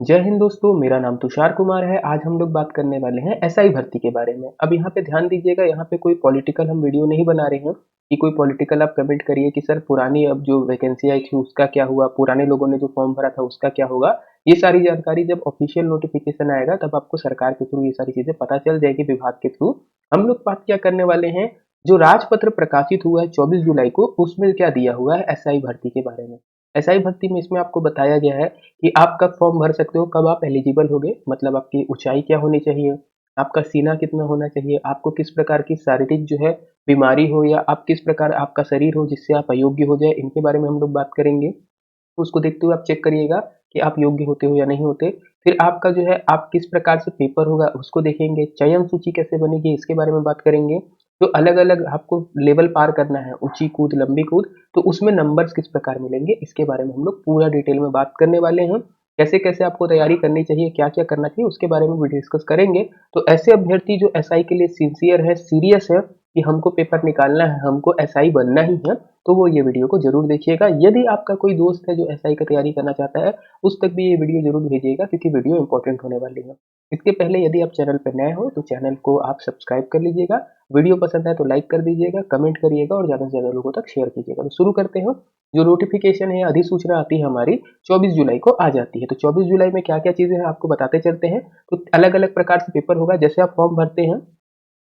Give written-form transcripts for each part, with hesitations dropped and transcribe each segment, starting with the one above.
जय हिंद दोस्तों, मेरा नाम तुषार कुमार है। आज हम लोग बात करने वाले हैं एसआई भर्ती के बारे में। अब यहाँ पे ध्यान दीजिएगा, यहाँ पे कोई पॉलिटिकल हम वीडियो नहीं बना रहे हैं कि कोई पॉलिटिकल आप कमेंट करिए कि सर पुरानी अब जो वैकेंसी आई थी उसका क्या हुआ, पुराने लोगों ने जो फॉर्म भरा था उसका क्या होगा। ये सारी जानकारी जब ऑफिशियल नोटिफिकेशन आएगा तब आपको सरकार के थ्रू ये सारी चीजें पता चल जाएगी, विभाग के थ्रू। हम लोग बात क्या करने वाले हैं, जो राजपत्र प्रकाशित हुआ है 24 जुलाई को, उसमें क्या दिया हुआ है एसआई भर्ती के बारे में। एसआई भर्ती में इसमें आपको बताया गया है कि आप कब फॉर्म भर सकते हो, कब आप एलिजिबल होगे, मतलब आपकी ऊंचाई क्या होनी चाहिए, आपका सीना कितना होना चाहिए, आपको किस प्रकार की शारीरिक जो है बीमारी हो, या आप किस प्रकार आपका शरीर हो जिससे आप अयोग्य हो जाए, इनके बारे में हम लोग बात करेंगे। तो उसको देखते हुए आप चेक करिएगा कि आप योग्य होते हो या नहीं होते। फिर आपका जो है आप किस प्रकार से पेपर होगा उसको देखेंगे। चयन सूची कैसे बनेगी इसके बारे में बात करेंगे। जो अलग अलग आपको लेवल पार करना है, ऊंची कूद, लंबी कूद, तो उसमें नंबर्स किस प्रकार मिलेंगे इसके बारे में हम लोग पूरा डिटेल में बात करने वाले हैं। कैसे कैसे आपको तैयारी करनी चाहिए, क्या क्या करना चाहिए, उसके बारे में भी डिस्कस करेंगे। तो ऐसे अभ्यर्थी जो एसआई के लिए सिंसियर है, सीरियस है कि हमको पेपर निकालना है, हमको एसआई बनना ही है, तो वो ये वीडियो को जरूर देखिएगा। यदि आपका कोई दोस्त है जो एसआई का तैयारी करना चाहता है, उस तक भी ये वीडियो जरूर भेजिएगा, क्योंकि वीडियो इंपॉर्टेंट होने वाली है। इसके पहले यदि आप चैनल पर नए हो तो चैनल को आप सब्सक्राइब कर लीजिएगा। वीडियो पसंद आए तो लाइक कर दीजिएगा, कमेंट करिएगा और ज़्यादा से ज़्यादा लोगों तक शेयर कीजिएगा। तो शुरू करते हैं। जो नोटिफिकेशन है, अधिसूचना आती है हमारी 24 जुलाई को आ जाती है। तो 24 जुलाई में क्या क्या चीज़ें हैं आपको बताते चलते हैं। तो अलग अलग प्रकार से पेपर होगा। जैसे आप फॉर्म भरते हैं,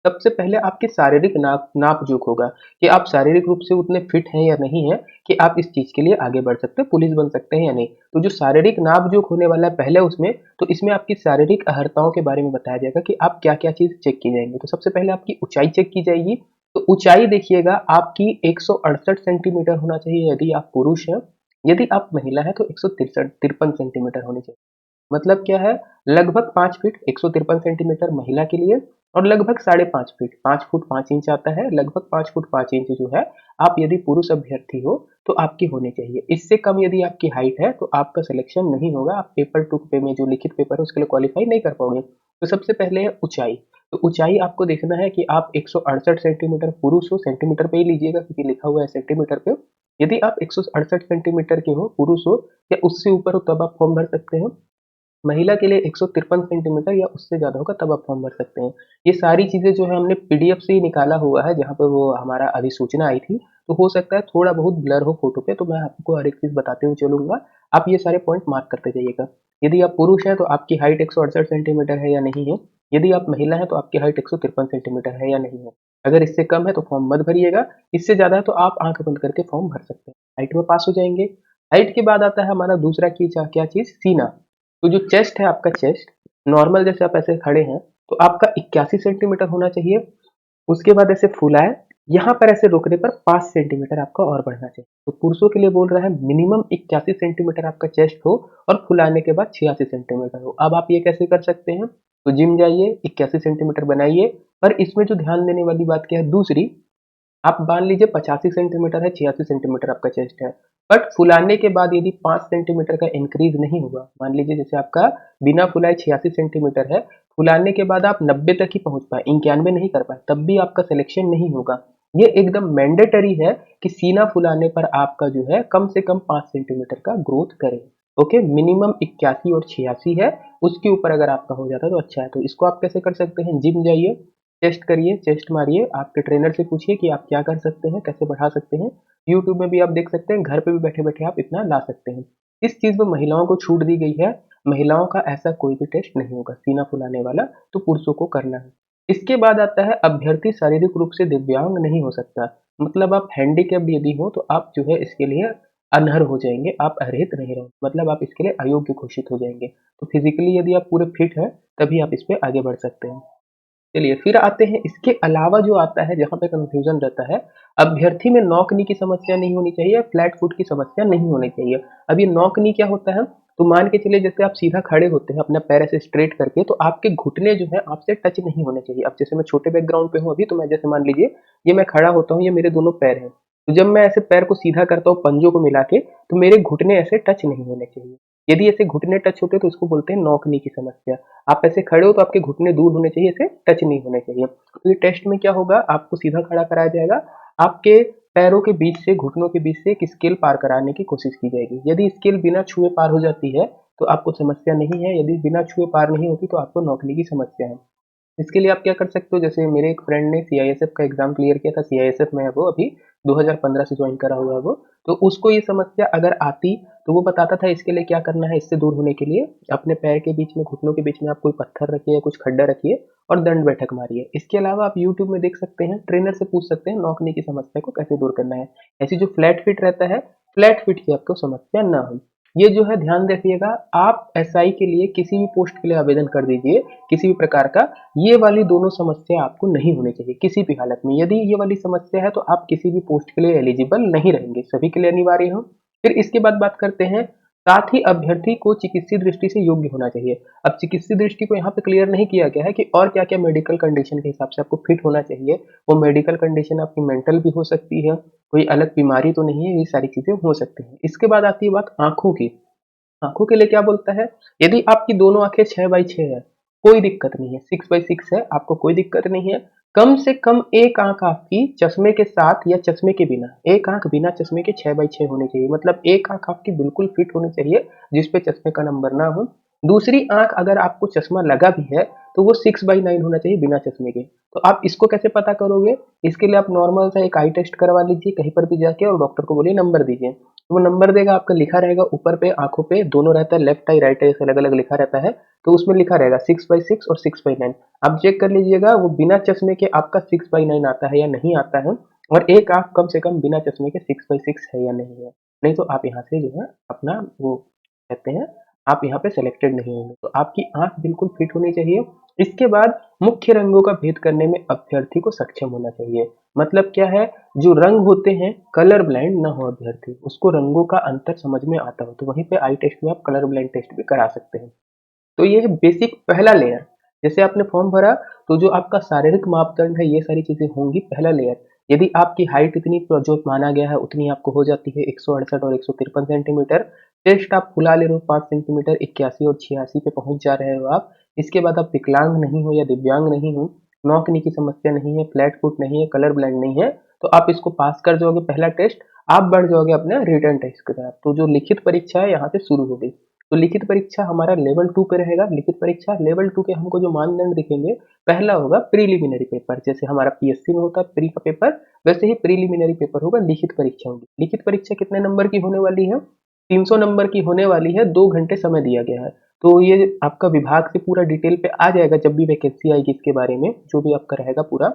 सबसे पहले आपकी शारीरिक नाप जोख होगा कि आप शारीरिक रूप से उतने फिट हैं या नहीं है कि आप इस चीज के लिए आगे बढ़ सकते हैं, पुलिस बन सकते हैं या नहीं। तो जो शारीरिक नाप जोख होने वाला है पहले उसमें, तो इसमें आपकी शारीरिक अहर्ताओं के बारे में बताया जाएगा कि आप क्या क्या चीज चेक की जाएंगी। तो सबसे पहले आपकी ऊंचाई चेक की जाएगी। तो ऊंचाई देखिएगा, आपकी 168 सेंटीमीटर होना चाहिए यदि आप पुरुष हैं। यदि आप महिला है तो 163 सेंटीमीटर होनी चाहिए। मतलब क्या है, लगभग 5 फीट 153 सेंटीमीटर महिला के लिए, और लगभग 5.5 फीट 5 फुट 5 इंच आता है, लगभग 5 फुट 5 इंच जो है आप यदि पुरुष अभ्यर्थी हो तो आपकी होनी चाहिए। इससे कम यदि आपकी हाइट है तो आपका सिलेक्शन नहीं होगा, आप पेपर टू पे में जो लिखित पेपर है उसके लिए क्वालिफाई नहीं कर पाओगे। तो सबसे पहले है ऊंचाई। तो ऊंचाई आपको देखना है कि आप 168 सेंटीमीटर पुरुष हो, सेंटीमीटर पे ही लीजिएगा क्योंकि लिखा हुआ है सेंटीमीटर पे। यदि आप 168 सेंटीमीटर के हो, पुरुष हो, या उससे ऊपर हो, तब आप फॉर्म भर सकते हैं। महिला के लिए 153 सेंटीमीटर या उससे ज़्यादा होगा तब आप फॉर्म भर सकते हैं। ये सारी चीज़ें जो है हमने पीडीएफ से ही निकाला हुआ है, जहाँ पे वो हमारा अधिसूचना आई थी। तो हो सकता है थोड़ा बहुत ब्लर हो फोटो पे, तो मैं आपको हर एक चीज़ बताते हुए चलूंगा। आप ये सारे पॉइंट मार्क करते जाइएगा। यदि आप पुरुष हैं तो आपकी हाइट 168 सेंटीमीटर है या नहीं है। यदि आप महिला हैं तो आपकी हाइट 153 सेंटीमीटर है या नहीं है। अगर इससे कम है तो फॉर्म मत भरिएगा, इससे ज़्यादा है तो आप आंख बंद करके फॉर्म भर सकते हैं। हाइट में पास हो जाएंगे। हाइट के बाद आता है हमारा दूसरा की क्या चीज़, सीना। तो जो चेस्ट है, आपका चेस्ट नॉर्मल जैसे आप ऐसे खड़े हैं तो आपका 81 सेंटीमीटर होना चाहिए। उसके बाद ऐसे फूला है, यहाँ पर ऐसे रोकने पर 5 सेंटीमीटर आपका और बढ़ना चाहिए। तो पुरुषों के लिए बोल रहा है मिनिमम 81 सेंटीमीटर आपका चेस्ट हो और फुलाने के बाद 86 सेंटीमीटर हो। अब आप ये कैसे कर सकते हैं, तो जिम जाइए, 81 सेंटीमीटर बनाइए। पर इसमें जो ध्यान देने वाली बात क्या है दूसरी, आप मान लीजिए 85 सेंटीमीटर है, 86 सेंटीमीटर आपका चेस्ट है, बट फुलाने के बाद यदि 5 सेंटीमीटर का इंक्रीज नहीं हुआ, मान लीजिए जैसे आपका बिना फुलाए 86 सेंटीमीटर है, फुलाने के बाद आप 90 तक ही पहुंच पाए, 91 नहीं कर पाए, तब भी आपका सिलेक्शन नहीं होगा। ये एकदम मैंडेटरी है कि सीना फुलाने पर आपका जो है कम से कम 5 सेंटीमीटर का ग्रोथ करें। ओके, मिनिमम 81 और 86 है, उसके ऊपर अगर आपका हो जाता है तो अच्छा है। तो इसको आप कैसे कर सकते हैं, जिम जाइए, टेस्ट करिए, टेस्ट मारिए, आपके ट्रेनर से पूछिए कि आप क्या कर सकते हैं, कैसे बढ़ा सकते हैं। यूट्यूब में भी आप देख सकते हैं, घर पे भी बैठे बैठे आप इतना ला सकते हैं। इस चीज में महिलाओं को छूट दी गई है। महिलाओं का ऐसा कोई भी टेस्ट नहीं होगा सीना फुलाने वाला, तो पुरुषों को करना है। इसके बाद आता है अभ्यर्थी शारीरिक रूप से दिव्यांग नहीं हो सकता। मतलब आप हैंडीकैप्ड यदि हो तो आप जो है इसके लिए अनर्ह हो जाएंगे, आप अरहित नहीं रहो, मतलब आप इसके लिए अयोग्य घोषित हो जाएंगे। तो फिजिकली यदि आप पूरे फिट हैं तभी आप इस पे आगे बढ़ सकते हैं। चलिए फिर आते हैं, इसके अलावा जो आता है जहाँ पे कंफ्यूजन रहता है, अभ्यर्थी में नौकनी की समस्या नहीं होनी चाहिए, फ्लैट फुट की समस्या नहीं होनी चाहिए। अब ये नौकनी क्या होता है, तो मान के चलिए जैसे आप सीधा खड़े होते हैं अपना पैर ऐसे स्ट्रेट करके, तो आपके घुटने जो है आपसे टच नहीं होने चाहिए। अब जैसे मैं छोटे बैकग्राउंड पे हूँ अभी, तो मैं जैसे मान लीजिए ये मैं खड़ा होता हूँ, ये मेरे दोनों पैर हैं, तो जब मैं ऐसे पैर को सीधा करता हूँ पंजों को मिला के, तो मेरे घुटने ऐसे टच नहीं होने चाहिए। यदि ऐसे घुटने टच होते हैं तो इसको बोलते हैं नौकनी की समस्या। आप ऐसे खड़े हो तो आपके घुटने दूर होने चाहिए, ऐसे टच नहीं होने चाहिए। तो ये टेस्ट में क्या होगा, आपको सीधा खड़ा कराया जाएगा, आपके पैरों के बीच से, घुटनों के बीच से एक स्केल पार कराने की कोशिश की जाएगी। यदि स्केल बिना छुए पार हो जाती है तो आपको समस्या नहीं है। यदि बिना छुए पार नहीं होती तो आपको नौकरी की समस्या है। इसके लिए आप क्या कर सकते हो, जैसे मेरे एक फ्रेंड ने सीआईएसएफ का एग्जाम क्लियर किया था, सीआईएसएफ में है वो अभी, 2015 से ज्वाइन करा हुआ है वो। तो उसको ये समस्या अगर आती तो वो बताता था इसके लिए क्या करना है। इससे दूर होने के लिए अपने पैर के बीच में, घुटनों के बीच में आप कोई पत्थर रखिए या कुछ खड्डा रखिए और दंड बैठक मारिए। इसके अलावा आप यूट्यूब में देख सकते हैं, ट्रेनर से पूछ सकते हैं नौकरी की समस्या को कैसे दूर करना है। ऐसी जो फ्लैट फिट रहता है, फ्लैट फिट की आपको समस्या ना हो। ये जो है ध्यान रखिएगा, आप एसआई के लिए किसी भी पोस्ट के लिए आवेदन कर दीजिए किसी भी प्रकार का, ये वाली दोनों समस्या आपको नहीं होनी चाहिए किसी भी हालत में। यदि ये वाली समस्या है तो आप किसी भी पोस्ट के लिए एलिजिबल नहीं रहेंगे, सभी के लिए अनिवार्य हो। फिर इसके बाद बात करते हैं, साथ ही अभ्यर्थी को चिकित्सीय दृष्टि से योग्य होना चाहिए। अब चिकित्सीय दृष्टि को यहाँ पे क्लियर नहीं किया गया है कि और क्या क्या मेडिकल कंडीशन के हिसाब से आपको फिट होना चाहिए। वो मेडिकल कंडीशन आपकी मेंटल भी हो सकती है, कोई अलग बीमारी तो नहीं है, ये सारी चीजें हो सकती हैं। इसके बाद आती है बात आंखों की। आंखों के लिए क्या बोलता है, यदि आपकी दोनों आंखें 6/6 है, कोई दिक्कत नहीं है, 6/6 है, आपको कोई दिक्कत नहीं है। कम से कम एक आंख आपकी चश्मे के साथ या चश्मे के बिना, एक आंख बिना चश्मे के 6/6 होनी चाहिए। मतलब एक आंख आपकी बिल्कुल फिट होनी चाहिए जिसपे चश्मे का नंबर ना हो। दूसरी आंख अगर आपको चश्मा लगा भी है तो वो 6/9 होना चाहिए बिना चश्मे के। तो आप इसको कैसे पता करोगे, इसके लिए आप नॉर्मल सा एक आई टेस्ट करवा लीजिए कहीं पर भी जाके और डॉक्टर को बोलिए नंबर दीजिए। तो वो नंबर देगा, आपका लिखा रहेगा ऊपर पे, आंखों पे दोनों रहता है, लेफ्ट आई राइट आई अलग अलग लिखा रहता है। तो उसमें लिखा रहेगा 6/6 और 6/9। आप चेक कर लीजिएगा वो बिना चश्मे के आपका 6/9 आता है या नहीं आता है, और एक आंख कम से कम बिना चश्मे के 6/6 है या नहीं है। नहीं तो आप यहाँ से जो है अपना वो कहते हैं, आप यहाँ पे सिलेक्टेड नहीं होंगे। तो आपकी आंख बिल्कुल फिट होनी चाहिए। इसके बाद मुख्य रंगों का भेद करने में अभ्यर्थी को सक्षम होना चाहिए। मतलब क्या है, जो रंग होते हैं, कलर ब्लाइंड ना हो अभ्यर्थी, उसको रंगों का अंतर समझ में आता हो। तो वहीं पे आई टेस्ट में आप कलर ब्लाइंड टेस्ट भी करा सकते हैं। तो ये है बेसिक पहला लेयर। जैसे आपने फॉर्म भरा तो जो आपका शारीरिक मापदंड है, ये सारी चीजें होंगी पहला लेयर। यदि आपकी हाइट इतनी जो माना गया है उतनी आपको हो जाती है, 168 और 153 सेंटीमीटर, चेस्ट आप फुला ले रहे हो 5 सेंटीमीटर, 81 और 86 पे पहुंच जा रहे हो आप। इसके बाद आप विकलांग नहीं हो या दिव्यांग नहीं हो, नौकरी की समस्या नहीं है, फ्लैट फुट नहीं है, कलर ब्लाइंड नहीं है, तो आप इसको पास कर जाओगे पहला टेस्ट। आप बढ़ जाओगे अपने रिटर्न टेस्ट के साथ। तो जो लिखित परीक्षा है यहाँ से शुरू होगी। तो लिखित परीक्षा हमारा लेवल 2 पे रहेगा। लिखित परीक्षा लेवल 2 के हमको जो मानदंड दिखेंगे, पहला होगा प्रीलिमिनरी पेपर, जैसे हमारा पीएससी में होता है प्री का पेपर, वैसे ही प्रीलिमिनरी पेपर होगा, लिखित परीक्षा होगी। लिखित परीक्षा कितने नंबर की होने वाली है, 300 नंबर की होने वाली है, 2 घंटे समय दिया गया है। तो ये आपका विभाग से पूरा डिटेल पे आ जाएगा जब भी वैकेंसी आएगी, इसके बारे में जो भी आपका रहेगा पूरा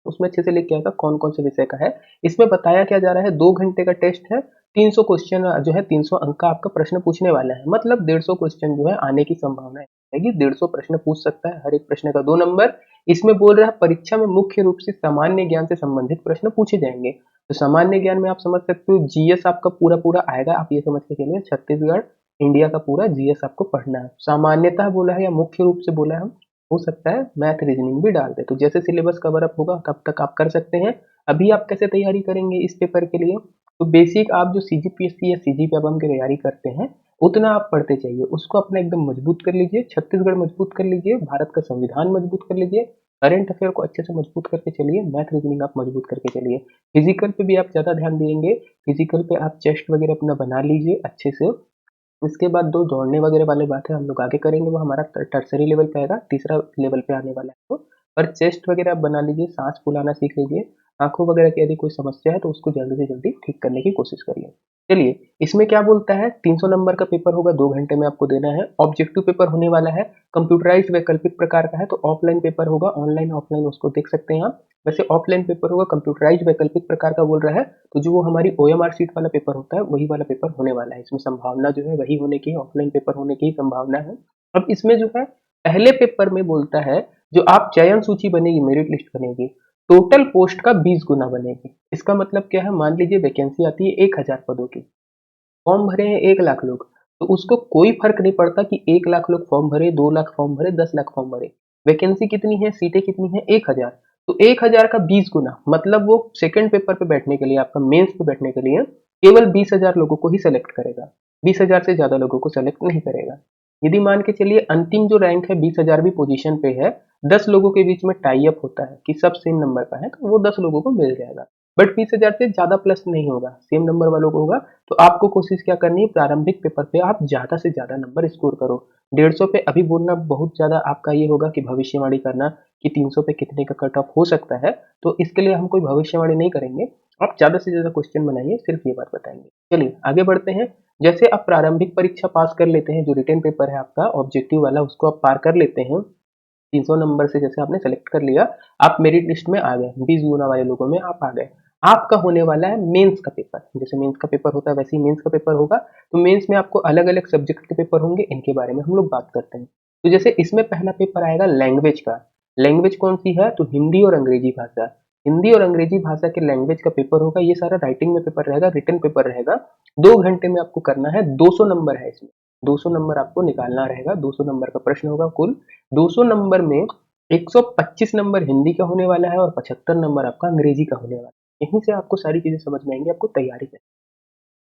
उसमें अच्छे से लिख के आएगा कौन कौन से विषय का है। इसमें बताया क्या जा रहा है, 2 घंटे का टेस्ट है, 300 क्वेश्चन जो है, 300 अंक का आपका प्रश्न पूछने वाला है। मतलब 150 क्वेश्चन जो है आने की संभावना है कि 150 प्रश्न पूछ सकता है, हर एक प्रश्न का 2 नंबर। इसमें बोल रहा है परीक्षा में मुख्य रूप से सामान्य ज्ञान से संबंधित प्रश्न पूछे जाएंगे। तो सामान्य ज्ञान में आप समझ सकते हो जीएस आपका पूरा पूरा आएगा। आप ये समझ के चलिए छत्तीसगढ़ इंडिया का पूरा जीएस आपको पढ़ना है। सामान्यतः बोला है या मुख्य रूप से बोला है, हो सकता है मैथ रीजनिंग भी डाल दे। तो जैसे सिलेबस कवर अप होगा तब तक आप कर सकते हैं। अभी आप कैसे तैयारी करेंगे इस पेपर के लिए, तो बेसिक आप जो सीजीपीएससी या सीजीपीएफ की तैयारी करते हैं उतना आप पढ़ते चाहिए, उसको अपना एकदम मजबूत कर लीजिए, छत्तीसगढ़ मजबूत कर लीजिए, भारत का संविधान मजबूत कर लीजिए, करंट अफेयर को अच्छे से मजबूत करके चलिए, मैथ रीजनिंग आप मजबूत करके चलिए। फिजिकल पे भी आप ज़्यादा ध्यान देंगे, फिजिकल पे आप चेस्ट वगैरह अपना बना लीजिए अच्छे से। इसके बाद दो दौड़ने वगैरह वाले बात है हम लोग आगे करेंगे, वो हमारा टर्सरी लेवल पे आएगा, तीसरा लेवल पे आने वाला है। तो पर चेस्ट वगैरह आप बना लीजिए, सांस फुलाना सीख लीजिए, आंखों वगैरह की यदि कोई समस्या है तो उसको जल्दी से जल्दी ठीक करने की कोशिश करिए। चलिए, इसमें क्या बोलता है, 300 नंबर का पेपर होगा, 2 घंटे में आपको देना है। ऑब्जेक्टिव पेपर होने वाला है, कंप्यूटराइज वैकल्पिक प्रकार का है, तो ऑफलाइन पेपर होगा, ऑनलाइन ऑफलाइन उसको देख सकते हैं आप। वैसे ऑफलाइन पेपर होगा, कंप्यूटराइज वैकल्पिक प्रकार का बोल रहा है, तो जो वो हमारी ओएमआर सीट वाला पेपर होता है वही वाला पेपर होने वाला है। इसमें संभावना जो है वही होने की, ऑफलाइन पेपर होने की संभावना है। अब इसमें जो है पहले पेपर में बोलता है, जो आप चयन सूची बनेगी, मेरिट लिस्ट बनेगी, टोटल पोस्ट का 20 गुना बनेगी। इसका मतलब क्या है, मान लीजिए वैकेंसी आती है 1000 पदों की, फॉर्म भरे हैं 1 लाख लोग, तो उसको कोई फर्क नहीं पड़ता कि 1 लाख लोग फॉर्म भरे, 2 लाख फॉर्म भरे, 10 लाख फॉर्म भरे, वैकेंसी कितनी है, सीटें कितनी है, 1000। तो 1000 का 20 गुना, मतलब वो सेकंड पेपर पे बैठने के लिए, आपका मेंस पे बैठने के लिए केवल 20,000 लोगों को ही सेलेक्ट करेगा, 20,000 से ज्यादा लोगों को सेलेक्ट नहीं करेगा। यदि मान के चलिए अंतिम जो रैंक है 20,000वीं पोजीशन पे है, 10 लोगों के बीच में टाई अप होता है कि सब सेम नंबर का है, तो वो 10 लोगों को मिल जाएगा। बट 20,000 से ज़्यादा प्लस नहीं होगा, सेम नंबर वालों को होगा। तो आपको कोशिश क्या करनी है, प्रारंभिक पेपर पे आप ज़्यादा से ज़्यादा नंबर स्कोर करो। 150 पे अभी बोलना बहुत ज़्यादा आपका ये होगा कि भविष्यवाणी करना कि 300 पे कितने का कट ऑफ हो सकता है, तो इसके लिए हम कोई भविष्यवाणी नहीं करेंगे। आप ज़्यादा से ज़्यादा क्वेश्चन बनाइए, सिर्फ ये बात बताएंगे। चलिए आगे बढ़ते हैं। जैसे आप प्रारंभिक परीक्षा पास कर लेते हैं, जो रिटन पेपर है आपका ऑब्जेक्टिव वाला, उसको आप पार कर लेते हैं, 300 नंबर से जैसे आपने सेलेक्ट कर लिया, आप मेरिट लिस्ट में आ गए, 20 गुना वाले लोगों में आप आ गए। आपका होने वाला है मेंस का पेपर। जैसे मेंस का पेपर होता है वैसे ही मेंस का पेपर होगा। तो मेंस में आपको अलग अलग सब्जेक्ट के पेपर होंगे, इनके बारे में हम लोग बात करते हैं। तो जैसे इसमें पहला पेपर आएगा लैंग्वेज का। लैंग्वेज कौन सी है, तो हिंदी और अंग्रेजी भाषा। हिंदी और अंग्रेजी भाषा के लैंग्वेज का पेपर होगा। ये सारा राइटिंग में पेपर रहेगा, रिटन पेपर रहेगा। 2 घंटे में आपको करना है, 200 नंबर है इसमें, 200 नंबर आपको निकालना रहेगा। 200 नंबर का प्रश्न होगा कुल। 200 नंबर में 125 नंबर हिंदी का होने वाला है और 75 नंबर आपका अंग्रेजी का होने वाला है। यहीं से आपको सारी चीजें समझ में आएंगी, आपको तैयारी करनी।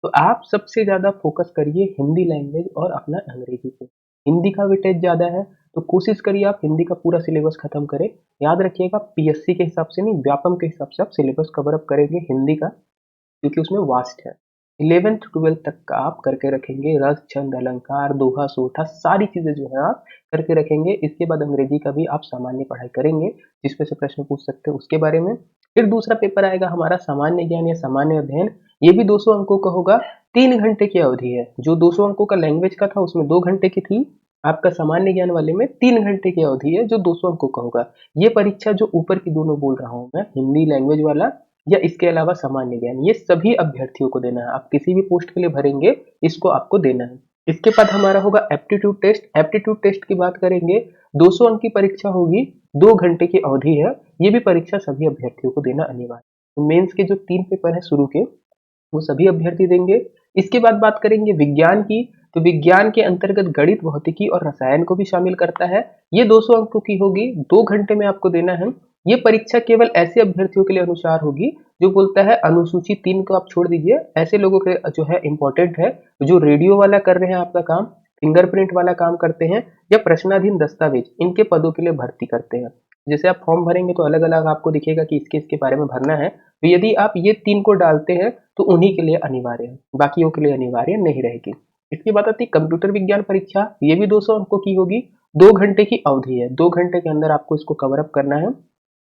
तो आप सबसे ज्यादा फोकस करिए हिंदी लैंग्वेज और अपना अंग्रेजी पे। हिंदी का वेटेज ज्यादा है, तो कोशिश करिए आप हिंदी का पूरा सिलेबस खत्म करें। याद रखिएगा, पीएससी के हिसाब से नहीं, व्यापम के हिसाब से आप सिलेबस कवर अप करेंगे हिंदी का, क्योंकि उसमें वास्ट है। 11th 12th तक का आप करके रखेंगे, रस छंद अलंकार दोहा सोठा सारी चीजें जो है आप करके रखेंगे। इसके बाद अंग्रेजी का भी आप सामान्य पढ़ाई करेंगे, जिसपे से प्रश्न पूछ सकते हैं उसके बारे में। फिर दूसरा पेपर आएगा हमारा सामान्य ज्ञान या सामान्य अध्ययन। ये भी 200 अंकों का होगा, 3 घंटे की अवधि है। जो 200 अंकों का लैंग्वेज का था उसमें 2 घंटे की थी, आपका सामान्य ज्ञान वाले में 3 घंटे की अवधि है, जो 200 अंकों का होगा। ये परीक्षा जो ऊपर की दोनों बोल रहा हूँ मैं, हिंदी लैंग्वेज वाला या इसके अलावा सामान्य ज्ञान, ये सभी अभ्यर्थियों को देना है। आप किसी भी पोस्ट के लिए भरेंगे, इसको आपको देना है। इसके बाद हमारा होगा एप्टीट्यूड टेस्ट। एप्टीट्यूड टेस्ट की बात करेंगे, 200 अंक की परीक्षा होगी, 2 घंटे की अवधि है। ये भी परीक्षा सभी अभ्यर्थियों को देना अनिवार्य है। तो मेंस के जो 3 पेपर है शुरू के, वो सभी अभ्यर्थी देंगे। इसके बाद बात करेंगे विज्ञान की। तो विज्ञान के अंतर्गत गणित भौतिकी और रसायन को भी शामिल करता है। ये 200 अंकों की होगी, 2 घंटे में आपको देना है। ये परीक्षा केवल ऐसे अभ्यर्थियों के लिए अनुसार होगी जो बोलता है अनुसूची 3 को आप छोड़ दीजिए, ऐसे लोगों के जो है इंपॉर्टेंट है, जो रेडियो वाला कर रहे हैं आपका काम, फिंगरप्रिंट वाला काम करते हैं, या प्रश्नाधीन दस्तावेज, इनके पदों के लिए भर्ती करते हैं। जैसे आप फॉर्म भरेंगे तो अलग अलग आपको दिखेगा कि इसके इसके बारे में भरना है। तो यदि आप ये 3 को डालते हैं तो उन्हीं के लिए अनिवार्य है, बाकियों के लिए अनिवार्य नहीं रहेगी। इसके बाद आती है कंप्यूटर विज्ञान परीक्षा। ये भी 200 अंकों की होगी, 2 घंटे की अवधि है, 2 घंटे के अंदर आपको इसको कवर अप करना है।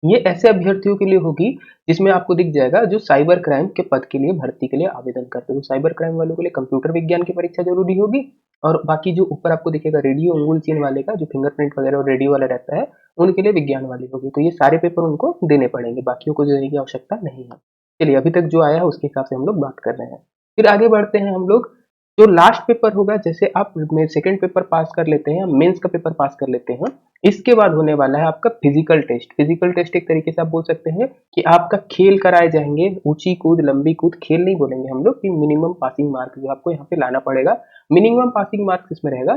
ये ऐसे अभ्यर्थियों के लिए होगी जिसमें आपको दिख जाएगा जो साइबर क्राइम के पद के लिए भर्ती के लिए आवेदन करते हो। साइबर क्राइम वालों के लिए कंप्यूटर विज्ञान की परीक्षा जरूरी होगी, और बाकी जो ऊपर आपको दिखेगा रेडियो अंगुल चीन वाले का, जो फिंगरप्रिंट वगैरह और रेडियो वाला रहता है, उनके लिए विज्ञान वाली होगी। तो ये सारे पेपर उनको देने पड़ेंगे, बाकियों को देने की आवश्यकता नहीं है। चलिए अभी तक जो आया है उसके हिसाब से हम लोग बात कर रहे हैं। फिर आगे बढ़ते हैं हम लोग। जो लास्ट पेपर होगा, जैसे आप सेकंड पेपर पास कर लेते हैं, मेंस का पेपर पास कर लेते हैं, इसके बाद होने वाला है आपका फिजिकल टेस्ट। फिजिकल टेस्ट एक तरीके से आप बोल सकते हैं कि आपका खेल कराए जाएंगे, ऊंची कूद लंबी कूद, खेल नहीं बोलेंगे हम लोग, कि मिनिमम पासिंग मार्क जो आपको यहाँ पे लाना पड़ेगा। मिनिमम पासिंग मार्क्स इसमें रहेगा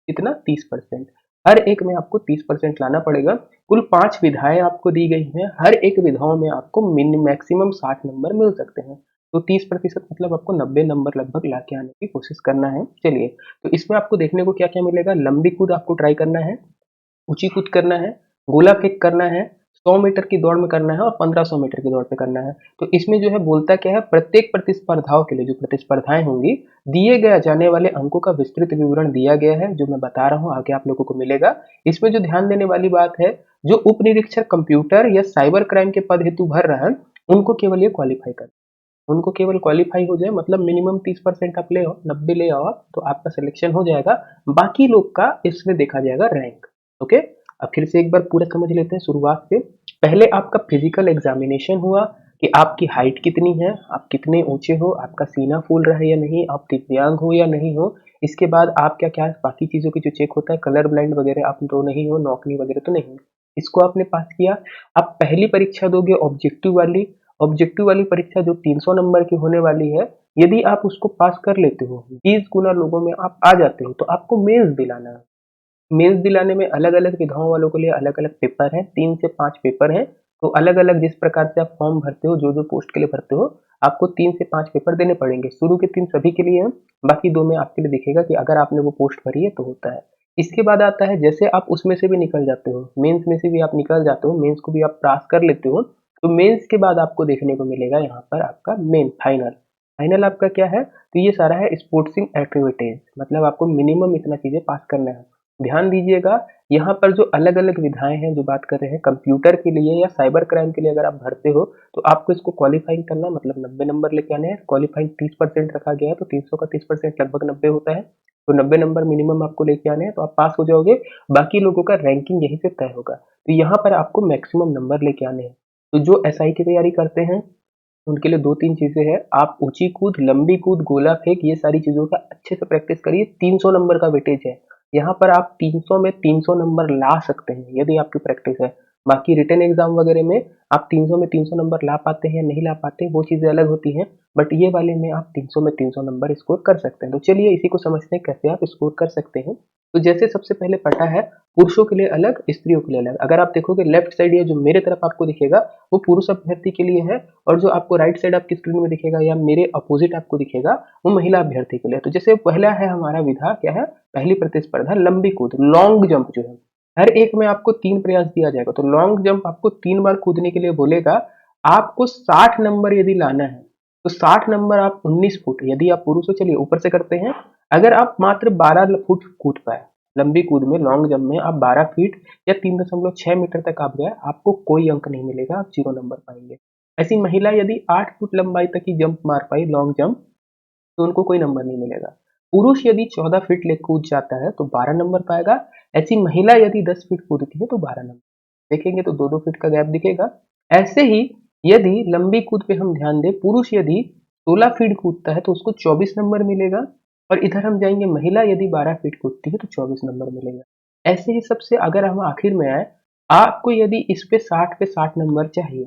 कितना, 30%। हर एक में आपको 30% लाना पड़ेगा। कुल 5 विधाएं आपको दी गई हैं, हर एक विधाओं में आपको मैक्सिमम 60 नंबर मिल सकते हैं। तो 30% मतलब आपको 90 नंबर लगभग ला के आने की कोशिश करना है। चलिए, तो इसमें आपको देखने को क्या क्या मिलेगा, लंबी कूद आपको ट्राई करना है, ऊंची कूद करना है, गोला फेंक करना है, 100 मीटर की दौड़ में करना है, और 1500 मीटर की दौड़ पे करना है। तो इसमें जो है बोलता क्या है, प्रत्येक प्रतिस्पर्धाओं के लिए जो प्रतिस्पर्धाएं होंगी, दिए गए जाने वाले अंकों का विस्तृत विवरण दिया गया है, जो मैं बता रहा हूँ आगे आप लोगों को मिलेगा। इसमें जो ध्यान देने वाली बात है, जो उप निरीक्षक कंप्यूटर या साइबर क्राइम के पद हेतु भर रहा है, उनको केवल ये क्वालिफाई कर, उनको केवल क्वालिफाई हो जाए, मतलब मिनिमम 30% आप ले आओ, 90 ले आओ आप, तो आपका सिलेक्शन हो जाएगा। बाकी लोग का इसमें देखा जाएगा रैंक। ओके, अब फिर से एक बार पूरा समझ लेते हैं शुरुआत से। पहले आपका फिजिकल एग्जामिनेशन हुआ कि आपकी हाइट कितनी है, आप कितने ऊंचे हो, आपका सीना फूल रहा है या नहीं, आप दिव्यांग हो या नहीं हो। इसके बाद आप क्या क्या बाकी चीजों की जो चेक होता है, कलर ब्लाइंड वगैरह आप तो नहीं हो, नौकरी वगैरह तो नहीं, इसको आपने पास किया। आप पहली परीक्षा दोगे ऑब्जेक्टिव वाली। ऑब्जेक्टिव वाली परीक्षा जो 300 नंबर की होने वाली है, यदि आप उसको पास कर लेते हो, 20 गुना लोगों में आप आ जाते हो, तो आपको मेंस दिलाना है। मेंस दिलाने में अलग अलग विधाओं वालों के लिए अलग अलग पेपर है, 3 से 5 पेपर है। तो अलग अलग जिस प्रकार से आप फॉर्म भरते हो, जो जो पोस्ट के लिए भरते हो, आपको 3 से 5 पेपर देने पड़ेंगे। शुरू के 3 सभी के लिए हैं, बाकी 2 में आपके लिए दिखेगा कि अगर आपने वो पोस्ट भरी है तो होता है। इसके बाद आता है, जैसे आप उसमें से भी निकल जाते हो, मेंस में से भी आप निकल जाते हो, मेंस को भी आप पास कर लेते हो, तो मेंस के बाद आपको देखने को मिलेगा यहाँ पर आपका मेन फाइनल। फाइनल आपका क्या है, तो ये सारा है स्पोर्ट्सिंग एक्टिविटीज, मतलब आपको मिनिमम इतना चीजें पास करना है। ध्यान दीजिएगा, यहाँ पर जो अलग अलग विधाएं हैं जो बात कर रहे हैं कंप्यूटर के लिए या साइबर क्राइम के लिए अगर आप भरते हो तो आपको इसको क्वालिफाइंग करना, मतलब 90 नंबर लेके आने हैं। क्वालिफाइंग 30% रखा गया है, तो 300 का 30% लगभग 90 होता है, तो 90 नंबर मिनिमम आपको लेके आने हैं, तो आप पास हो जाओगे। बाकी लोगों का रैंकिंग यहीं से तय होगा, तो यहाँ पर आपको मैक्सिमम नंबर लेके आने हैं। तो जो एसआई की तैयारी करते हैं उनके लिए दो तीन चीजें हैं, आप ऊंची कूद, लंबी कूद, गोला फेंक, ये सारी चीजों का अच्छे से प्रैक्टिस करिए। 300 नंबर का वेटेज है, यहाँ पर आप 300 में 300 नंबर ला सकते हैं यदि आपकी प्रैक्टिस है। बाकी रिटन एग्जाम वगैरह में आप 300 में 300 नंबर ला पाते हैं नहीं ला पाते, वो चीजें अलग होती हैं, बट ये वाले में आप 300 में 300 नंबर स्कोर कर सकते हैं। तो चलिए इसी को समझते हैं कैसे आप स्कोर कर सकते हैं। तो जैसे सबसे पहले पता है पुरुषों के लिए अलग, स्त्रियों के लिए अलग। अगर आप देखोगे लेफ्ट साइड ये जो मेरे तरफ आपको दिखेगा वो पुरुष अभ्यर्थी के लिए है, और जो आपको राइट साइड आपकी स्क्रीन में दिखेगा या मेरे अपोजिट आपको दिखेगा वो महिला अभ्यर्थी के लिए। तो जैसे पहला है हमारा विधा क्या है, पहली प्रतिस्पर्धा लंबी कूद, लॉन्ग जंप जो है, हर एक में आपको 3 प्रयास दिया जाएगा। तो लॉन्ग जंप आपको 3 बार कूदने के लिए बोलेगा। आपको 60 नंबर यदि लाना है तो 60 नंबर आप 19 फुट, यदि आप पुरुष हो चलिए ऊपर से करते हैं, अगर आप मात्र 12 फुट कूद पाए लंबी कूद में, लॉन्ग जंप में आप 12 फीट या 3.6 मीटर तक आप गए, आपको कोई अंक नहीं मिलेगा, आप 0 नंबर पाएंगे। ऐसी महिला यदि 8 फुट लंबाई तक की जंप मार पाई लॉन्ग जंप, तो उनको कोई नंबर नहीं मिलेगा। पुरुष यदि 14 फीट ले कूद जाता है तो 12 नंबर पाएगा। ऐसी महिला यदि 10 फीट कूदती है तो 12 नंबर। देखेंगे तो 2-2 फीट का गैप दिखेगा। ऐसे ही यदि लंबी कूद पे हम ध्यान दें, पुरुष यदि 16 फीट कूदता है तो उसको 24 नंबर मिलेगा, और इधर हम जाएंगे महिला यदि 12 फीट कूदती है तो 24 नंबर मिलेगा। ऐसे ही सबसे अगर हम आखिर में आए, आपको यदि इस पे 60 चाहिए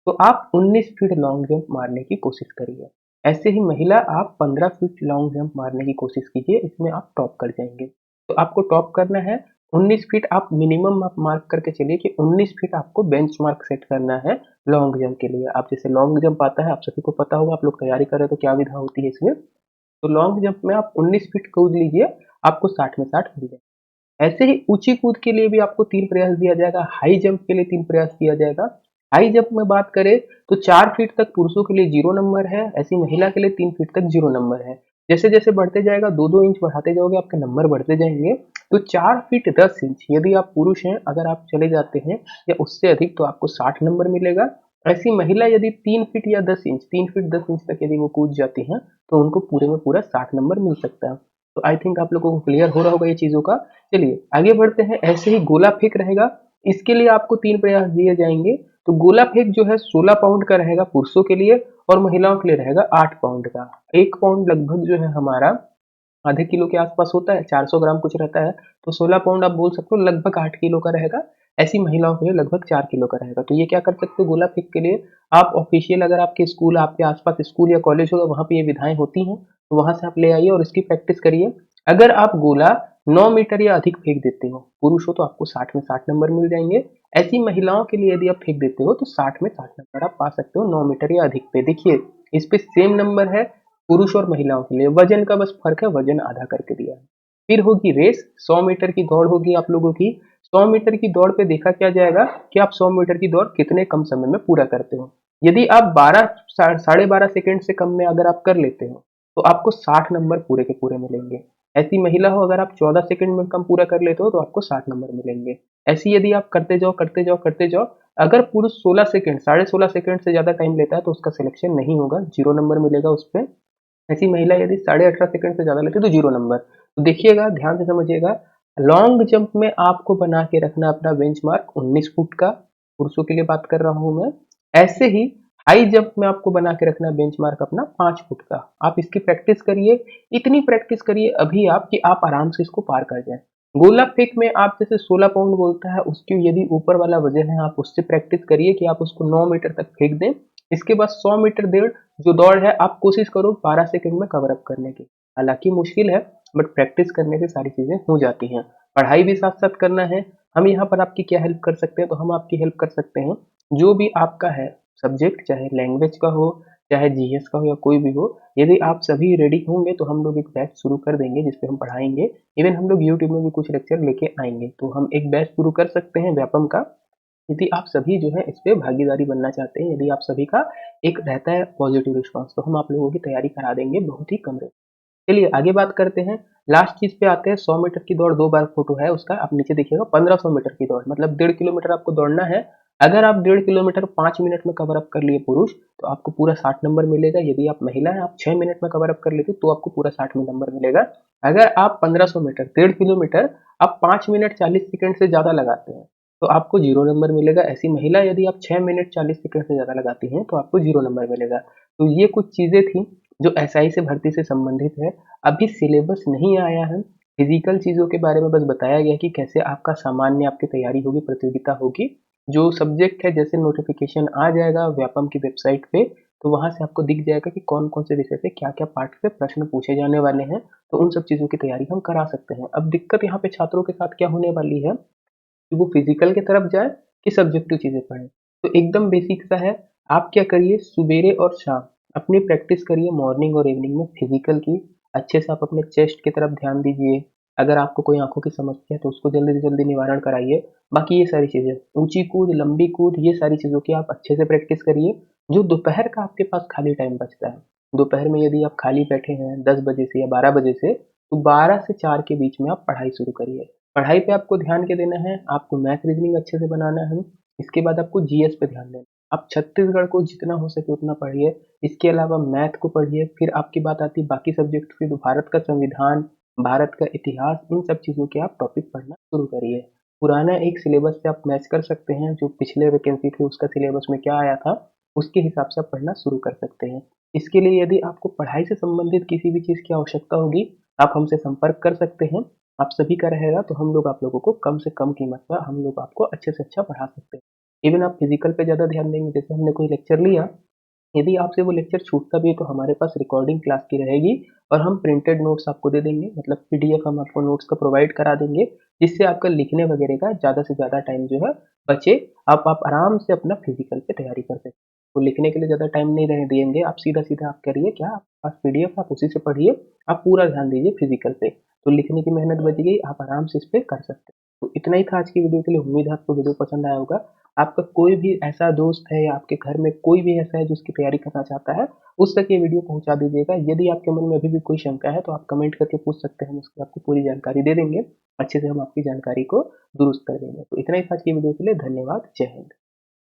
तो आप 19 फीट लॉन्ग जंप मारने की कोशिश करिए। ऐसे ही महिला आप 15 फीट लॉन्ग जंप मारने की कोशिश कीजिए, इसमें आप टॉप कर जाएंगे। तो आपको टॉप करना है 19 फीट, आप मिनिमम आप मार्क करके चलिए कि 19 फीट आपको बेंच मार्क सेट करना है लॉन्ग जंप के लिए। आप जैसे लॉन्ग जंप आता है, आप सभी को पता होगा, आप लोग तैयारी कर रहे हो तो क्या विधा होती है इसमें। तो लॉन्ग जंप में आप 19 फीट कूद लीजिए, आपको 60 में 60 मिल जाए। ऐसे ही ऊंची कूद के लिए भी आपको 3 प्रयास दिया जाएगा, हाई जंप के लिए 3 प्रयास दिया जाएगा। हाई जंप में बात करें तो 4 फीट तक पुरुषों के लिए 0 नंबर है, ऐसी महिला के लिए 3 फीट तक 0 नंबर है। जैसे जैसे बढ़ते जाएगा 2-2 इंच बढ़ाते जाओगे, आपके नंबर बढ़ते जाएंगे। तो 4 फीट 10 इंच यदि आप पुरुष हैं, अगर आप चले जाते हैं या उससे अधिक, तो आपको 60 नंबर मिलेगा। ऐसी महिला यदि 3 फीट या 10 इंच, 3 फीट 10 इंच तक यदि वो कूद जाती हैं तो उनको पूरे में पूरा 60 नंबर मिल सकता है। तो आई थिंक आप लोगों को क्लियर हो रहा होगा ये चीजों का। चलिए आगे बढ़ते हैं। ऐसे ही गोला फेंक रहेगा, इसके लिए आपको 3 प्रयास दिए जाएंगे। तो गोला फेंक जो है 16 पाउंड का रहेगा पुरुषों के लिए, और महिलाओं के लिए रहेगा 8 पाउंड का। 1 पाउंड लगभग जो है हमारा आधे किलो के आसपास होता है, 400 ग्राम कुछ रहता है। तो 16 पाउंड आप बोल सकते हो लगभग 8 किलो का रहेगा। ऐसी महिलाओं के लिए लगभग 4 किलो का रहेगा। तो ये क्या कर सकते हो गोला फेंक के लिए, आप ऑफिशियल अगर आपके स्कूल, आपके आसपास स्कूल या कॉलेज होगा, वहां पे ये विधाएं होती हैं, तो वहां से आप ले आइए और इसकी प्रैक्टिस करिए। अगर आप गोला 9 मीटर या अधिक फेंक देते हो, पुरुष हो तो आपको 60 में 60 नंबर मिल जाएंगे। ऐसी महिलाओं के लिए यदि आप फेंक देते हो तो 60 में 60 नंबर आप पा सकते हो 9 मीटर या अधिक पे। देखिए इस पे सेम नंबर है पुरुष और महिलाओं के लिए, वजन का बस फर्क है, वजन आधा करके दिया है। फिर होगी रेस, 100 मीटर की दौड़ होगी आप लोगों की। 100 मीटर की दौड़ पे देखा क्या जाएगा कि आप 100 मीटर की दौड़ कितने कम समय में पूरा करते हो। यदि आप 12 साढ़े 12 सेकेंड से कम में अगर आप कर लेते हो तो आपको 60 नंबर पूरे के पूरे मिलेंगे। ऐसी महिला हो अगर आप 14 सेकेंड में कम पूरा कर लेते हो तो आपको 60 नंबर मिलेंगे। ऐसी यदि आप करते जाओ करते जाओ करते जाओ, अगर पुरुष 16 सेकेंड, 16.5 सेकेंड से ज्यादा टाइम लेता है तो उसका सिलेक्शन नहीं होगा, 0 नंबर मिलेगा उस पर। ऐसी महिला यदि 18.5 सेकेंड से ज्यादा लेती है तो 0 नंबर। तो देखिएगा ध्यान से समझिएगा, लॉन्ग जंप में आपको बना के रखना अपना बेंच मार्क 19 फुट का, पुरुषों के लिए बात कर रहा हूं मैं। ऐसे ही हाई जंप में आपको बना के रखना बेंच मार्क अपना 5 फुट का। आप इसकी प्रैक्टिस करिए, इतनी प्रैक्टिस करिए अभी आप कि आप आराम से इसको पार कर जाए। गोला फेंक में आप जैसे 16 पाउंड बोलता है, उसकी यदि ऊपर वाला वजन है आप उससे प्रैक्टिस करिए कि आप उसको 9 मीटर तक फेंक दें। इसके बाद 100 मीटर डेढ़ जो दौड़ है आप कोशिश करो 12 सेकंड में कवर अप करने की। हालांकि मुश्किल है, बट प्रैक्टिस करने से सारी चीजें हो जाती हैं। पढ़ाई भी साथ साथ करना है। हम यहाँ पर आपकी क्या हेल्प कर सकते हैं, तो हम आपकी हेल्प कर सकते हैं जो भी आपका है सब्जेक्ट, चाहे लैंग्वेज का हो, चाहे जीएस का हो या कोई भी हो। यदि आप सभी रेडी होंगे तो हम लोग एक बैच शुरू कर देंगे जिसपे हम पढ़ाएंगे। इवन हम लोग यूट्यूब में भी कुछ लेक्चर लेके आएंगे, तो हम एक बैच शुरू कर सकते हैं व्यापम का। यदि आप सभी जो है इस पे भागीदारी बनना चाहते हैं, यदि आप सभी का एक रहता है पॉजिटिव रिस्पॉन्स, तो हम आप लोगों की तैयारी करा देंगे बहुत ही कम रेट। चलिए आगे बात करते हैं। लास्ट चीज पे आते हैं। 100 मीटर की दौड़ 2 बार फोटो है उसका, आप नीचे देखिएगा। 1500 मीटर की दौड़ मतलब 1.5 किलोमीटर आपको दौड़ना है। अगर आप 1.5 किलोमीटर 5 मिनट में कवर अप कर लिए पुरुष, तो आपको पूरा 60 नंबर मिलेगा। यदि आप महिला हैं, आप 6 मिनट में कवर अप कर लेते तो आपको पूरा 60 में नंबर मिलेगा। अगर आप 1500 मीटर 1.5 किलोमीटर आप 5 मिनट 40 सेकंड से ज्यादा लगाते हैं, तो आपको 0 नंबर मिलेगा। ऐसी महिला यदि आप 6 मिनट 40 सेकंड से ज्यादा लगाती हैं, तो आपको 0 नंबर मिलेगा। तो ये कुछ चीजें थी जो एसआई से भर्ती से संबंधित है। अभी सिलेबस नहीं आया है। फिजिकल चीजों के बारे में बस बताया गया कि कैसे आपका सामान्य आपकी तैयारी होगी, प्रतियोगिता होगी। जो सब्जेक्ट है जैसे नोटिफिकेशन आ जाएगा व्यापम की वेबसाइट पे, तो वहां से आपको दिख जाएगा कि कौन कौन से विषय से क्या क्या पार्ट से प्रश्न पूछे जाने वाले हैं। तो उन सब चीजों की तैयारी हम करा सकते हैं। अब दिक्कत यहाँ पे छात्रों के साथ क्या होने वाली है कि वो फिजिकल की तरफ जाए कि सब्जेक्टिव चीजें पढ़ें। तो एकदम बेसिक सा है। आप क्या करिए, सुबेरे और शाम अपनी प्रैक्टिस करिए, मॉर्निंग और इवनिंग में फिजिकल की। अच्छे से आप अपने चेस्ट की तरफ ध्यान दीजिए। अगर आपको कोई आंखों की समस्या है तो उसको जल्दी से जल्दी निवारण कराइए। बाकी ये सारी चीजें, ऊंची कूद, लंबी कूद, ये सारी चीजों की आप अच्छे से प्रैक्टिस करिए। जो दोपहर का आपके पास खाली टाइम बचता है, दोपहर में यदि आप खाली बैठे हैं 10 बजे से या 12 बजे से, तो 12 से 4 के बीच में आप पढ़ाई शुरू करिए। पढ़ाई पे आपको ध्यान क्या देना है, आपको मैथ रीजनिंग अच्छे से बनाना है। इसके बाद आपको जीएस पे ध्यान देना है। आप छत्तीसगढ़ को जितना हो सके उतना पढ़िए। इसके अलावा मैथ को पढ़िए। फिर आपकी बात आती है बाकी सब्जेक्ट की, तो भारत का संविधान, भारत का इतिहास, इन सब चीज़ों के आप टॉपिक पढ़ना शुरू करिए। पुराना एक सिलेबस से आप मैच कर सकते हैं, जो पिछले वैकेंसी थे उसका सिलेबस में क्या आया था, उसके हिसाब से आप पढ़ना शुरू कर सकते हैं। इसके लिए यदि आपको पढ़ाई से संबंधित किसी भी चीज़ की आवश्यकता होगी, आप हमसे संपर्क कर सकते हैं। आप सभी का रहेगा तो हम लोग आप लोगों को कम से कम कीमत पर हम लोग आपको अच्छे से अच्छा पढ़ा सकते हैं। इवन आप फिजिकल पे ज़्यादा ध्यान देंगे, जैसे हमने कोई लेक्चर लिया, यदि आपसे वो लेक्चर छूटता भी है तो हमारे पास रिकॉर्डिंग क्लास की रहेगी और हम प्रिंटेड नोट्स आपको दे देंगे, मतलब पीडीएफ हम आपको नोट्स का प्रोवाइड करा देंगे, जिससे आपका लिखने वगैरह का ज़्यादा से ज़्यादा टाइम जो है बचे। आप आराम से अपना फिजिकल पे तैयारी कर सकते हैं। तो लिखने के लिए ज़्यादा टाइम नहीं रहने देंगे। आप सीधा सीधा आप करिए क्या, आपके पास पीडीएफ आप उसी से पढ़िए। आप पूरा ध्यान दीजिए फिजिकल पे, तो लिखने की मेहनत बच गई, आप आराम से इस पे कर सकते हैं। तो इतना ही था आज की वीडियो के लिए। उम्मीद है आपको वीडियो पसंद आया होगा। आपका कोई भी ऐसा दोस्त है या आपके घर में कोई भी ऐसा है जो इसकी तैयारी करना चाहता है, उस तक ये वीडियो पहुंचा दीजिएगा। यदि आपके मन में अभी भी कोई शंका है तो आप कमेंट करके पूछ सकते हैं, हम उसकी आपको पूरी जानकारी दे देंगे। अच्छे से हम आपकी जानकारी को दुरुस्त कर देंगे। तो इतना ही था आज की वीडियो के लिए। धन्यवाद। जय हिंद।